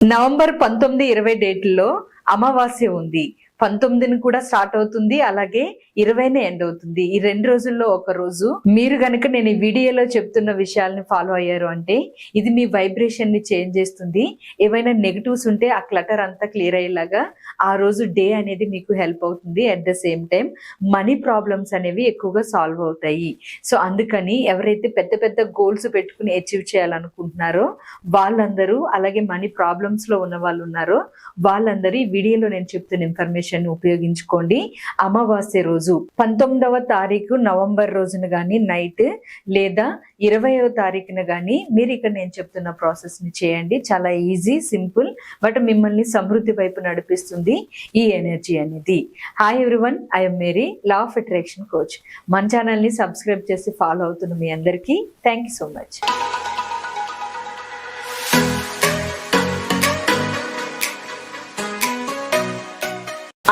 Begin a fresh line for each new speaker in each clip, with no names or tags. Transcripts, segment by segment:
November 19, 20 డేట్లో అమావాస్య ఉంది. 19ని కూడా స్టార్ట్ అవుతుంది, అలాగే 20న ఎండ్ అవుతుంది. ఈ 2 రోజుల్లో ఒక రోజు మీరు గనక నేను ఈ వీడియోలో చెప్తున్న విషయాల్ని ఫాలో అయ్యారు అంటే ఇది మీ వైబ్రేషన్ ని చేంజ్ చేస్తుంది. ఏవైనా నెగటివ్స్ ఉంటే ఆ క్లటర్ అంతా క్లియర్ అయ్యేలాగా ఆ రోజు డే అనేది మీకు హెల్ప్ అవుతుంది. At the same time money problems అనేవి ఎక్కువగా సాల్వ్ అవుతాయి. సో అందుకని ఎవరైతే పెద్ద పెద్ద గోల్స్ పెట్టుకుని అచీవ్ చేయాలనుకుంటున్నారో వాళ్ళందరూ, అలాగే మనీ ప్రాబ్లమ్స్ లో ఉన్న వాళ్ళు ఉన్నారో వాళ్ళందరూ ఈ వీడియోలో నేను చెప్తున్న ఇన్ఫర్మేషన్ ఉపయోగించుకోండి. అమావాస్య రోజు 19వ తారీఖు నవంబర్ రోజున గానీ నైట్, లేదా 20వ తారీఖున గానీ మీరు ఇక్కడ నేను చెప్తున్న ప్రాసెస్ ని చేయండి. చాలా ఈజీ, సింపుల్, బట్ మిమ్మల్ని సమృద్ధి వైపు నడిపిస్తుంది ఈ ఎనర్జీ అనేది. Hi everyone, I'm Mary, law of attraction coach. మన ఛానల్ ని సబ్స్క్రైబ్ చేసి ఫాలో అవుతున్న మీ అందరికీ థ్యాంక్ యూ సో మచ్.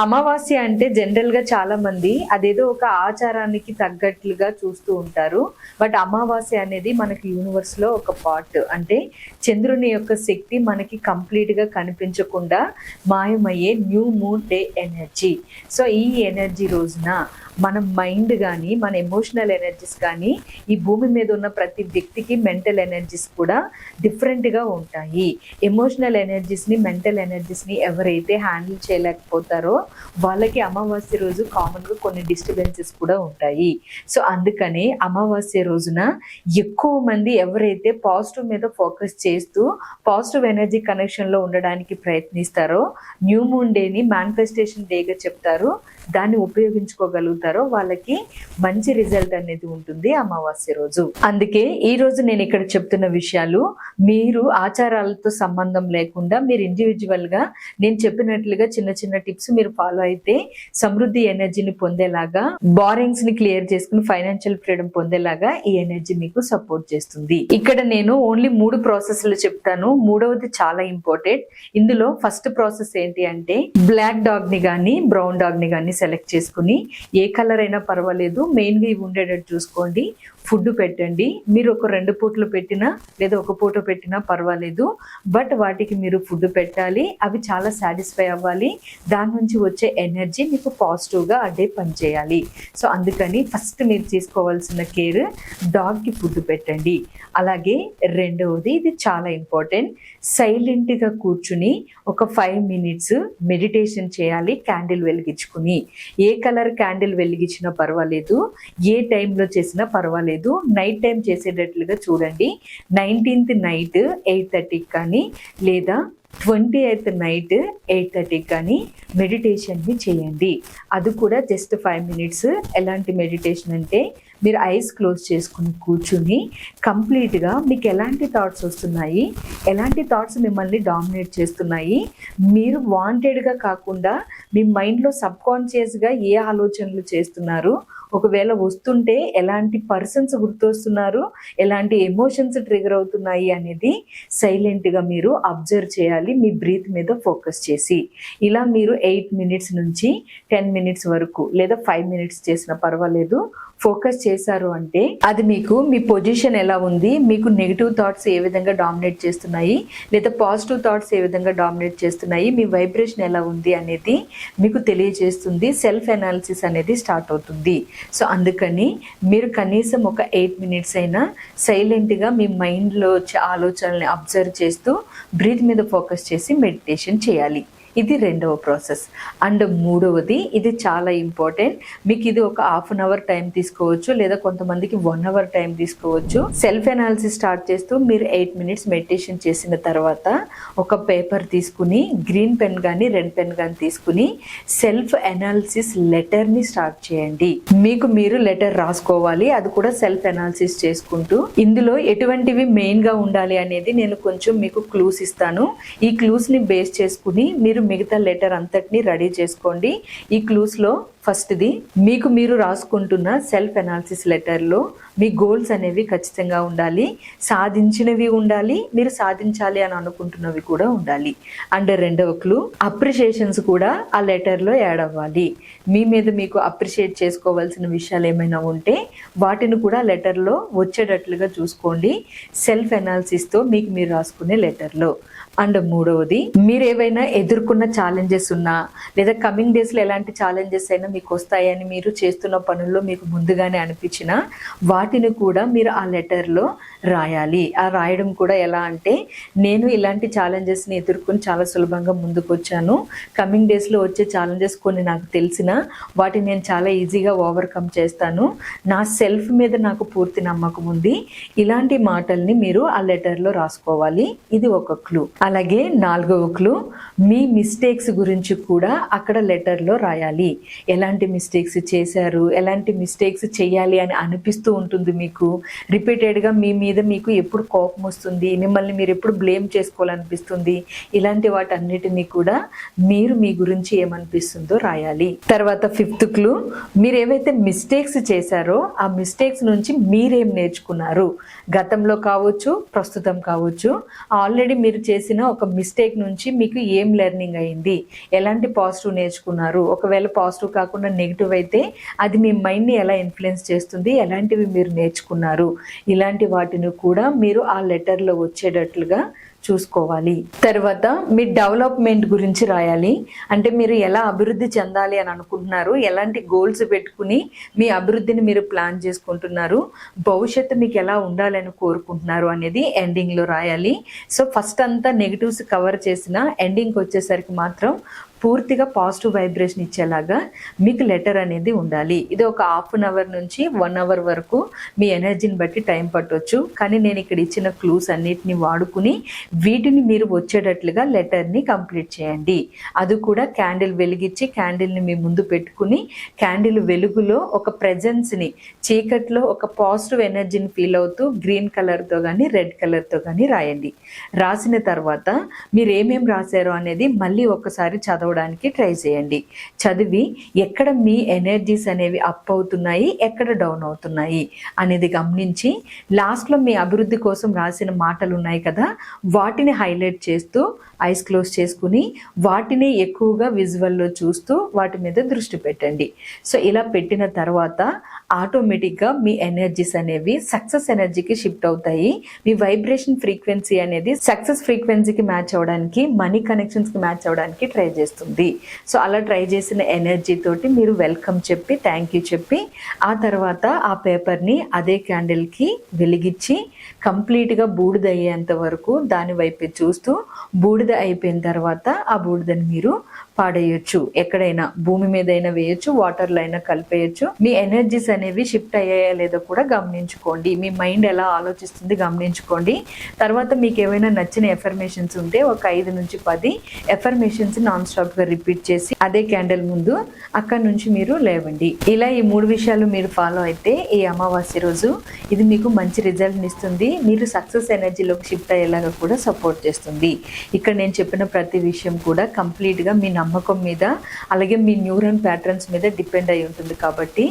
అమావాస్య అంటే జనరల్ గా చాలా మంది అదేదో ఒక ఆచారానికి తగ్గట్లుగా చూస్తూ ఉంటారు. బట్ అమావాస్య అనేది మనకి యూనివర్స్ లో ఒక పార్ట్. అంటే చంద్రుని యొక్క శక్తి మనకి కంప్లీట్ గా కనిపించకుండా మాయమయ్యే new moon day energy. So ఈ ఎనర్జీ రోజున మన మైండ్ కానీ, మన ఎమోషనల్ ఎనర్జీస్ కానీ, ఈ భూమి మీద ఉన్న ప్రతి వ్యక్తికి మెంటల్ ఎనర్జీస్ కూడా డిఫరెంట్గా ఉంటాయి. ఎమోషనల్ ఎనర్జీస్ని, మెంటల్ ఎనర్జీస్ని ఎవరైతే హ్యాండిల్ చేయలేకపోతారో వాళ్ళకి అమావాస్య రోజు కామన్గా కొన్ని డిస్టర్బెన్సెస్ కూడా ఉంటాయి. సో అందుకని అమావాస్య రోజున ఎక్కువ మంది ఎవరైతే పాజిటివ్ మీద ఫోకస్ చేస్తూ పాజిటివ్ ఎనర్జీ కనెక్షన్లో ఉండడానికి ప్రయత్నిస్తారో, న్యూ మూన్ డేని మేనిఫెస్టేషన్ డేగా చెప్తారు, దాన్ని ఉపయోగించుకోగలుగుతారో వాళ్ళకి మంచి రిజల్ట్ అనేది ఉంటుంది అమావాస్య రోజు. అందుకే ఈ రోజు నేను ఇక్కడ చెప్తున్న విషయాలు మీరు ఆచారాలతో సంబంధం లేకుండా మీరు ఇండివిజువల్ గా నేను చెప్పినట్లుగా చిన్న చిన్న టిప్స్ మీరు ఫాలో అయితే సమృద్ధి ఎనర్జీని పొందేలాగా, బారింగ్స్ ని క్లియర్ చేసుకుని ఫైనాన్షియల్ ఫ్రీడమ్ పొందేలాగా ఈ ఎనర్జీ మీకు సపోర్ట్ చేస్తుంది. ఇక్కడ నేను ఓన్లీ 3 ప్రాసెస్లు చెప్తాను. 3వది చాలా ఇంపార్టెంట్. ఇందులో ఫస్ట్ ప్రాసెస్ ఏంటి అంటే బ్లాక్ డాగ్ ని గానీ బ్రౌన్ డాగ్ ని గానీ సెలెక్ట్ చేసుకుని, ఏ కలర్ అయినా పర్వాలేదు, మెయిన్గా ఇవి ఉండేటట్టు చూసుకోండి. ఫుడ్ పెట్టండి. మీరు ఒక 2 పూటలు పెట్టినా లేదా ఒక పూట పెట్టినా పర్వాలేదు, బట్ వాటికి మీరు ఫుడ్ పెట్టాలి. అవి చాలా సాటిస్ఫై అవ్వాలి. దాని నుంచి వచ్చే ఎనర్జీ మీకు పాజిటివ్గా అదే పనిచేయాలి. సో అందుకని ఫస్ట్ మీరు తీసుకోవాల్సిన కేర్, డాగ్కి ఫుడ్ పెట్టండి. అలాగే రెండవది, ఇది చాలా ఇంపార్టెంట్, సైలెంట్గా కూర్చుని ఒక 5 మినిట్స్ మెడిటేషన్ చేయాలి క్యాండిల్ వెలిగించుకుని. ఏ కలర్ క్యాండిల్ వెలిగించినా పర్వాలేదు, ఏ టైంలో చేసినా పర్వాలేదు, నైట్ టైం చేసేటట్లుగా చూడండి. 19th నైట్ 8:30 కానీ లేదా 28th నైట్ 8:30 కానీ మెడిటేషన్ని చేయండి. అది కూడా జస్ట్ 5 మినిట్స్. ఎలాంటి మెడిటేషన్ అంటే మీరు ఐస్ క్లోజ్ చేసుకుని కూర్చుని కంప్లీట్గా మీకు ఎలాంటి థాట్స్ వస్తున్నాయి, ఎలాంటి థాట్స్ మిమ్మల్ని డామినేట్ చేస్తున్నాయి, మీరు వాంటెడ్గా కాకుండా మీ మైండ్లో సబ్కాన్షియస్గా ఏ ఆలోచనలు చేస్తున్నారు, ఒకవేళ వస్తుంటే ఎలాంటి పర్సన్స్ గుర్తొస్తున్నారు, ఎలాంటి ఎమోషన్స్ ట్రిగర్ అవుతున్నాయి అనేది సైలెంట్గా మీరు అబ్జర్వ్ చేయాలి, మీ బ్రీత్ మీద ఫోకస్ చేసి. ఇలా మీరు 8 మినిట్స్ నుంచి 10 మినిట్స్ వరకు లేదా 5 మినిట్స్ చేసినా పర్వాలేదు ఫోకస్ చేశారు అంటే అది మీకు మీ పొజిషన్ ఎలా ఉంది, మీకు నెగిటివ్ థాట్స్ ఏ విధంగా డామినేట్ చేస్తున్నాయి లేదా పాజిటివ్ థాట్స్ ఏ విధంగా డామినేట్ చేస్తున్నాయి, మీ వైబ్రేషన్ ఎలా ఉంది అనేది మీకు తెలియజేస్తుంది. సెల్ఫ్ అనాలిసిస్ అనేది స్టార్ట్ అవుతుంది. సో అందుకని మీరు కనీసం ఒక 8 మినిట్స్ అయినా సైలెంట్గా మీ మైండ్లో వచ్చే ఆలోచనల్ని అబ్జర్వ్ చేస్తూ బ్రీత్ మీద ఫోకస్ చేసి మెడిటేషన్ చేయాలి. ఇది రెండవ ప్రాసెస్. అండ్ మూడవది, ఇది చాలా ఇంపార్టెంట్. మీకు ఇది ఒక 1/2 అవర్ టైం తీసుకోవచ్చు, లేదా కొంతమందికి 1 అవర్ టైం తీసుకోవచ్చు. సెల్ఫ్ అనాలిసిస్ స్టార్ట్ చేస్తూ మీరు 8 మినిట్స్ మెడిటేషన్ చేసిన తర్వాత ఒక పేపర్ తీసుకుని, గ్రీన్ పెన్ కానీ రెడ్ పెన్ కానీ తీసుకుని సెల్ఫ్ అనాలిసిస్ లెటర్ని స్టార్ట్ చేయండి. మీకు మీరు లెటర్ రాసుకోవాలి, అది కూడా సెల్ఫ్ అనాలిసిస్ చేసుకుంటూ. ఇందులో ఎటువంటివి మెయిన్గా ఉండాలి అనేది నేను కొంచెం మీకు క్లూస్ ఇస్తాను. ఈ క్లూస్ని బేస్ చేసుకుని మీరు మిగతా లెటర్ అంతటిని రెడీ చేసుకోండి. ఈ క్లూస్లో ఫస్ట్ది, మీకు మీరు రాసుకుంటున్న సెల్ఫ్ అనాలిసిస్ లెటర్లో మీ గోల్స్ అనేవి ఖచ్చితంగా ఉండాలి, సాధించినవి ఉండాలి, మీరు సాధించాలి అని అనుకుంటున్నవి కూడా ఉండాలి. అండ్ రెండవ క్లూ, అప్రిషియేషన్స్ కూడా ఆ లెటర్లో యాడ్ అవ్వాలి. మీ మీద మీకు అప్రిషియేట్ చేసుకోవాల్సిన విషయాలు ఏమైనా ఉంటే వాటిని కూడా లెటర్లో వచ్చేటట్లుగా చూసుకోండి, సెల్ఫ్ అనాలిసిస్తో మీకు మీరు రాసుకునే లెటర్లో. అండ్ మూడవది, మీరు ఏవైనా ఎదుర్కొన్న ఛాలెంజెస్ ఉన్నా లేదా కమింగ్ డేస్లో ఎలాంటి ఛాలెంజెస్ అయినా మీకు వస్తాయని మీరు చేస్తున్న పనుల్లో మీకు ముందుగానే అనిపించినా వాటిని కూడా మీరు ఆ లెటర్లో రాయాలి. ఆ రాయడం కూడా ఎలా అంటే, నేను ఇలాంటి ఛాలెంజెస్ని ఎదుర్కొని చాలా సులభంగా ముందుకు వచ్చాను, కమింగ్ డేస్లో వచ్చే ఛాలెంజెస్ కొన్ని నాకు తెలిసిన వాటిని నేను చాలా ఈజీగా ఓవర్కమ్ చేస్తాను, నా సెల్ఫ్ మీద నాకు పూర్తి నమ్మకం ఉంది, ఇలాంటి మాటల్ని మీరు ఆ లెటర్లో రాసుకోవాలి. ఇది ఒక క్లూ. అలాగే నాలుగవ క్లూ, మీ మిస్టేక్స్ గురించి కూడా అక్కడ లెటర్లో రాయాలి. ఎలాంటి మిస్టేక్స్ చేశారు, ఎలాంటి మిస్టేక్స్ చేయాలి అని అనిపిస్తూ ఉంటుంది మీకు, రిపీటెడ్గా మీ మీద మీకు ఎప్పుడు కోపం వస్తుంది, మిమ్మల్ని మీరు ఎప్పుడు బ్లేమ్ చేసుకోవాలనిపిస్తుంది, ఇలాంటి వాటన్నిటినీ కూడా మీరు మీ గురించి ఏమనిపిస్తుందో రాయాలి. తర్వాత ఫిఫ్త్ క్లూ, మీరు ఏవైతే మిస్టేక్స్ చేశారో ఆ మిస్టేక్స్ నుంచి మీరేం నేర్చుకున్నారు, గతంలో కావచ్చు ప్రస్తుతం కావచ్చు, ఆల్రెడీ మీరు చేసిన ఒక మిస్టేక్ నుంచి మీకు ఏం లెర్నింగ్ అయింది, ఎలాంటి పాజిటివ్ నేర్చుకున్నారు, ఒకవేళ పాజిటివ్ కాకుండా నెగిటివ్ అయితే అది మీ మైండ్ని ఎలా ఇన్ఫ్లుయెన్స్ చేస్తుంది, ఎలాంటివి మీరు నేర్చుకున్నారు, ఇలాంటి వాటిని కూడా మీరు ఆ లెటర్లో వచ్చేటట్లుగా చూసుకోవాలి. తర్వాత మీ డెవలప్మెంట్ గురించి రాయాలి. అంటే మీరు ఎలా అభివృద్ధి చెందాలి అని అనుకుంటున్నారు, ఎలాంటి గోల్స్ పెట్టుకుని మీ అభివృద్ధిని మీరు ప్లాన్ చేసుకుంటున్నారు, భవిష్యత్తు మీకు ఎలా ఉండాలని కోరుకుంటున్నారు అనేది ఎండింగ్లో రాయాలి. సో ఫస్ట్ అంతా నెగిటివ్స్ కవర్ చేసిన ఎండింగ్కి వచ్చేసరికి మాత్రం పూర్తిగా పాజిటివ్ వైబ్రేషన్ ఇచ్చేలాగా మీకు లెటర్ అనేది ఉండాలి. ఇది ఒక హాఫ్ అన్ అవర్ నుంచి 1 అవర్ వరకు మీ ఎనర్జీని బట్టి టైం పట్టవచ్చు. కానీ నేను ఇక్కడ ఇచ్చిన క్లూస్ అన్నిటిని వాడుకుని వీటిని మీరు వచ్చేటట్లుగా లెటర్ని కంప్లీట్ చేయండి. అది కూడా క్యాండిల్ వెలిగించి క్యాండిల్ని మీ ముందు పెట్టుకుని క్యాండిల్ వెలుగులో ఒక ప్రెజెన్స్ని, చీకట్లో ఒక పాజిటివ్ ఎనర్జీని ఫీల్ అవుతూ గ్రీన్ కలర్తో కానీ రెడ్ కలర్తో కానీ రాయండి. రాసిన తర్వాత మీరు ఏమేం రాశారో అనేది మళ్ళీ ఒకసారి చదవడానికి ట్రై చేయండి. చదివి ఎక్కడ మీ ఎనర్జీస్ అనేవి అప్ అవుతున్నాయి, ఎక్కడ డౌన్ అవుతున్నాయి అనేది గమనించి లాస్ట్లో మీ అభివృద్ధి కోసం రాసిన మాటలు ఉన్నాయి కదా, వాటిని హైలైట్ చేస్తూ ఐస్ క్లోజ్ చేసుకుని వాటిని ఎక్కువగా విజువల్లో చూస్తూ వాటి మీద దృష్టి పెట్టండి. సో ఇలా పెట్టిన తర్వాత ఆటోమేటిక్గా మీ ఎనర్జీస్ అనేవి సక్సెస్ ఎనర్జీకి షిఫ్ట్ అవుతాయి. మీ వైబ్రేషన్ ఫ్రీక్వెన్సీ అనేది సక్సెస్ ఫ్రీక్వెన్సీకి మ్యాచ్ అవ్వడానికి, మనీ కనెక్షన్స్కి మ్యాచ్ అవ్వడానికి ట్రై చేస్తుంది. సో అలా ట్రై చేసిన ఎనర్జీ తోటి మీరు వెల్కమ్ చెప్పి థ్యాంక్ యూ చెప్పి ఆ తర్వాత ఆ పేపర్ని అదే క్యాండిల్కి వెలిగించి కంప్లీట్గా బూడిద అయ్యేంత వరకు దాని వైపే చూస్తూ బూడిద అయిపోయిన తర్వాత ఆ బూడిదని మీరు పాడేయచ్చు. ఎక్కడైనా భూమి మీద అయినా వేయచ్చు, వాటర్లో అయినా కలిపేయచ్చు. మీ ఎనర్జీస్ అనేవి షిఫ్ట్ అయ్యాయా లేదో కూడా గమనించుకోండి. మీ మైండ్ ఎలా ఆలోచిస్తుంది గమనించుకోండి. తర్వాత మీకు ఏమైనా నచ్చిన ఎఫర్మేషన్స్ ఉంటే ఒక 5 నుంచి 10 ఎఫర్మేషన్స్ నాన్ స్టాప్గా రిపీట్ చేసి అదే క్యాండిల్ ముందు అక్కడ నుంచి మీరు లేవండి. ఇలా ఈ 3 విషయాలు మీరు ఫాలో అయితే ఈ అమావాస్య రోజు ఇది మీకు మంచి రిజల్ట్ని ఇస్తుంది. మీరు సక్సెస్ ఎనర్జీలోకి షిఫ్ట్ అయ్యేలాగా కూడా సపోర్ట్ చేస్తుంది. ఇక్కడ నేను చెప్పిన ప్రతి విషయం కూడా కంప్లీట్గా మీ నమ్మకం మీద అలాగే మీ న్యూరల్ ప్యాటర్న్స్ మీద డిపెండ్ అయి ఉంటుంది. కాబట్టి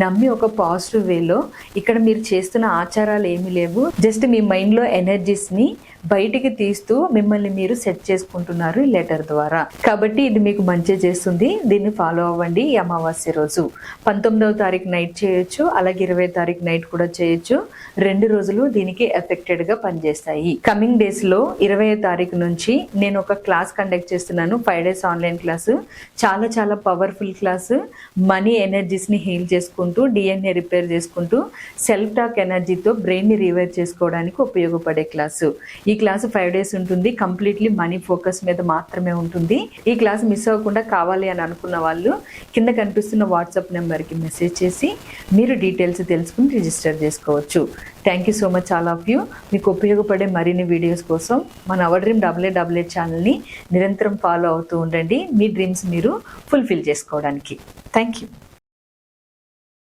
నమ్మి ఒక పాజిటివ్ వేలో ఇక్కడ మీరు చేస్తున్న ఆచారాలు ఏమీ లేవు, జస్ట్ మీ మైండ్లో ఎనర్జీస్ని బయటికి తీస్తూ మిమ్మల్ని మీరు సెట్ చేసుకుంటున్నారు ఈ లెటర్ ద్వారా. కాబట్టి ఇది మీకు మంచి చేస్తుంది. దీన్ని ఫాలో అవ్వండి. ఈ అమావాస్య రోజు 19వ తారీఖు నైట్ చేయొచ్చు, అలాగే 20వ తారీఖు నైట్ కూడా చేయొచ్చు. 2 రోజులు దీనికి ఎఫెక్టెడ్గా పనిచేస్తాయి. కమింగ్ డేస్లో 20వ తారీఖు నుంచి నేను ఒక క్లాస్ కండక్ట్ చేస్తున్నాను, 5 days ఆన్లైన్ క్లాసు. చాలా చాలా పవర్ఫుల్ క్లాసు. మనీ ఎనర్జీస్ని హీల్ చేసుకుంటూ, DNA రిపేర్ చేసుకుంటూ, సెల్ఫ్ టాక్ ఎనర్జీతో బ్రెయిన్ని రివైర్ చేసుకోవడానికి ఉపయోగపడే క్లాసు. ఈ క్లాసు 5 days ఉంటుంది. కంప్లీట్లీ మనీ ఫోకస్ మీద మాత్రమే ఉంటుంది. ఈ క్లాస్ మిస్ అవ్వకుండా కావాలి అని అనుకున్న వాళ్ళు కింద కనిపిస్తున్న వాట్సాప్ నెంబర్కి మెసేజ్ చేసి మీరు డీటెయిల్స్ తెలుసుకుని రిజిస్టర్ చేసుకోవచ్చు. Thank you so much all of you. మీకు ఉపయోగపడే మరిన్ని వీడియోస్ కోసం మన అవర్ డ్రీమ్ AA ఛానల్ని నిరంతరం ఫాలో అవుతూ ఉండండి, మీ డ్రీమ్స్ మీరు ఫుల్ఫిల్ చేసుకోవడానికి. Thank you.